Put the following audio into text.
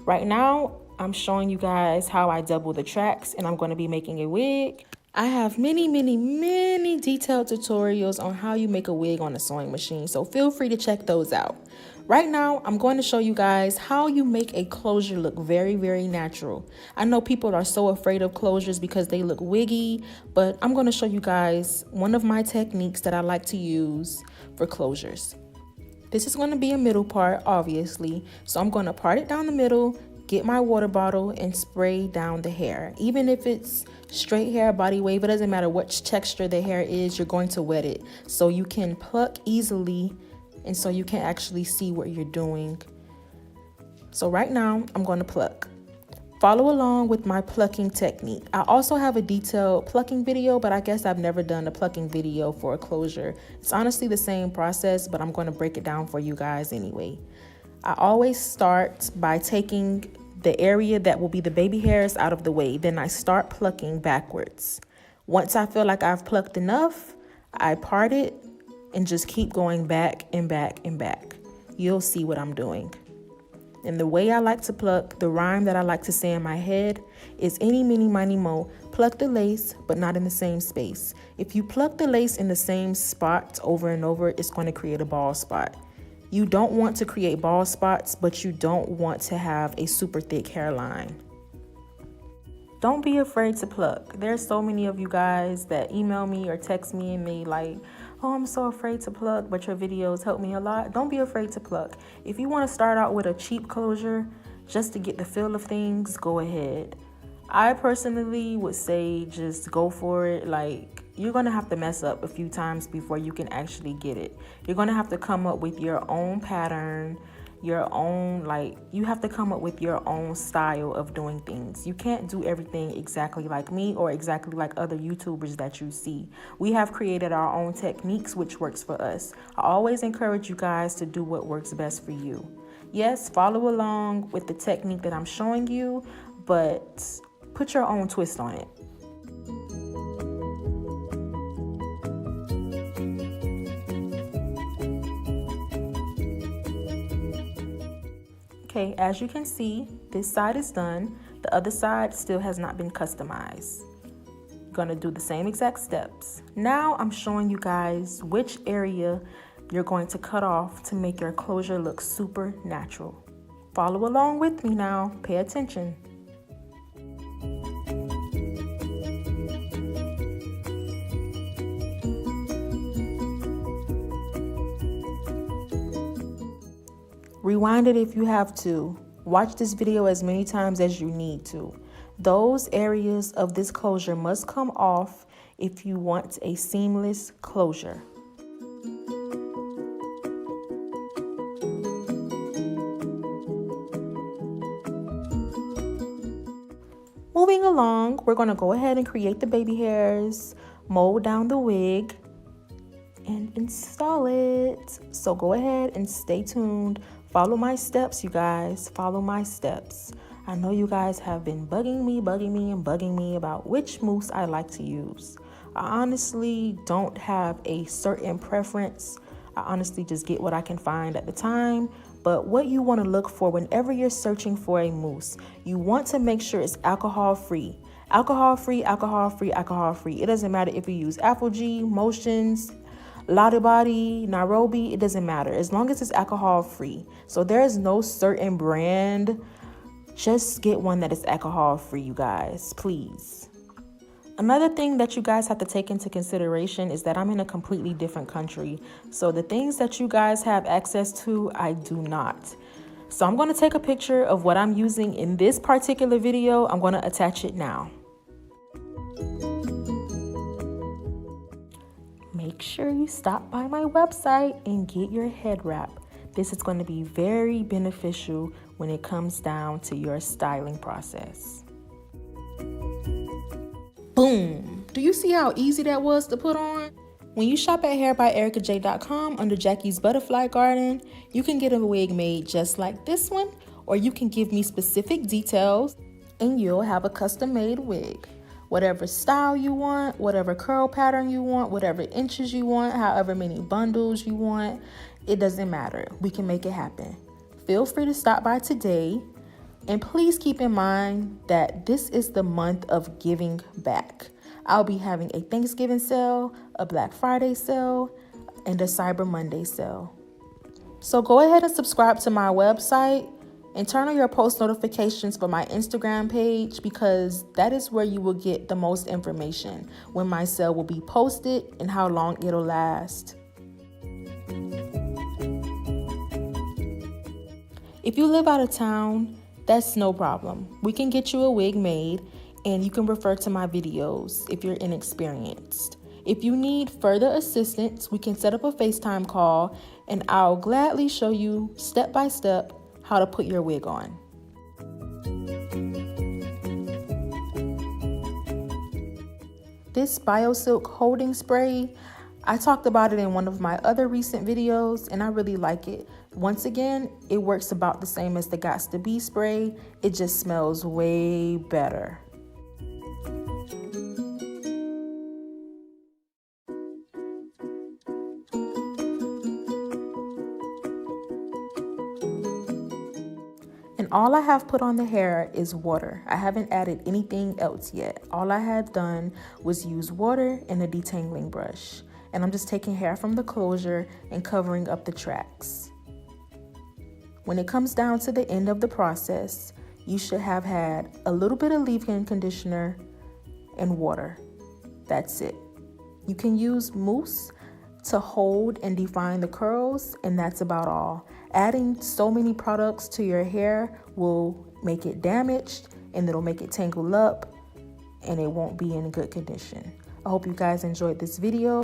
Right now, I'm showing you guys how I double the tracks, and I'm going to be making a wig. I have many detailed tutorials on how you make a wig on a sewing machine, so feel free to check those out. Right now, I'm going to show you guys how you make a closure look very natural. I know people are so afraid of closures because they look wiggy, but I'm going to show you guys one of my techniques that I like to use for closures. This is going to be a middle part, obviously, so I'm going to part it down the middle, get my water bottle, and spray down the hair. Even if it's straight hair, body wave, it doesn't matter what texture the hair is, you're going to wet it so you can pluck easily and so you can actually see what you're doing. So right now, I'm going to pluck. Follow along with my plucking technique. I also have a detailed plucking video, but I guess I've never done a plucking video for a closure. It's honestly the same process, but I'm going to break it down for you guys anyway. I always start by taking the area that will be the baby hairs out of the way. Then I start plucking backwards. Once I feel like I've plucked enough, I part it and just keep going back and back and back. You'll see what I'm doing. And the way I like to pluck, the rhyme that I like to say in my head is eeny, meeny, miny, mo, pluck the lace, but not in the same space. If you pluck the lace in the same spot over and over, it's going to create a bald spot. You don't want to create bald spots, but you don't want to have a super thick hairline. Don't be afraid to pluck. There's so many of you guys that email me or text me and they like, oh, I'm so afraid to pluck, but your videos help me a lot. Don't be afraid to pluck. If you want to start out with a cheap closure just to get the feel of things, go ahead. I personally would say just go for it. Like, you're going to have to mess up a few times before you can actually get it. You're going to have to come up with your own pattern, your own, you have to come up with your own style of doing things. You can't do everything exactly like me or exactly like other YouTubers that you see. We have created our own techniques, which works for us. I always encourage you guys to do what works best for you. Yes, follow along with the technique that I'm showing you, but put your own twist on it. Okay, as you can see, this side is done. The other side still has not been customized. Gonna do the same exact steps. Now I'm showing you guys which area you're going to cut off to make your closure look super natural. Follow along with me now, pay attention. Rewind it if you have to. Watch this video as many times as you need to. Those areas of this closure must come off if you want a seamless closure. Moving along, we're going to go ahead and create the baby hairs, mold down the wig, and install it. So go ahead and stay tuned. Follow my steps, you guys. Follow my steps. I know you guys have been bugging me about which mousse I like to use. I honestly don't have a certain preference. I honestly just get what I can find at the time. But what you want to look for whenever you're searching for a mousse, you want to make sure it's alcohol-free. Alcohol-free, alcohol-free, alcohol-free. It doesn't matter if you use Apple G, Motions, Lottie Body, Nairobi, it doesn't matter as long as it's alcohol free. So there is no certain brand. Just get one that is alcohol free, you guys, please. Another thing that you guys have to take into consideration is that I'm in a completely different country. So the things that you guys have access to, I do not. So I'm going to take a picture of what I'm using in this particular video. I'm going to attach it now. Make sure you stop by my website and get your head wrap. This is going to be very beneficial when it comes down to your styling process. Boom! Do you see how easy that was to put on? When you shop at HairByEricaJ.com under Jackie's Butterfly Garden, you can get a wig made just like this one, or you can give me specific details and you'll have a custom-made wig. Whatever style you want, whatever curl pattern you want, whatever inches you want, however many bundles you want, it doesn't matter. We can make it happen. Feel free to stop by today. And please keep in mind that this is the month of giving back. I'll be having a Thanksgiving sale, a Black Friday sale, and a Cyber Monday sale. So go ahead and subscribe to my website and turn on your post notifications for my Instagram page, because that is where you will get the most information when my sale will be posted and how long it'll last. If you live out of town, that's no problem. We can get you a wig made, and you can refer to my videos if you're inexperienced. If you need further assistance, we can set up a FaceTime call, and I'll gladly show you step by step how to put your wig on. This BioSilk holding spray, I talked about it in one of my other recent videos, and I really like it. Once again, it works about the same as the Gots to Be spray. It just smells way better. And all I have put on the hair is water. I haven't added anything else yet. All I had done was use water and a detangling brush. And I'm just taking hair from the closure and covering up the tracks. When it comes down to the end of the process, you should have had a little bit of leave-in conditioner and water. That's it. You can use mousse to hold and define the curls, and that's about all. Adding so many products to your hair will make it damaged, and it'll make it tangle up, and it won't be in good condition. I hope you guys enjoyed this video.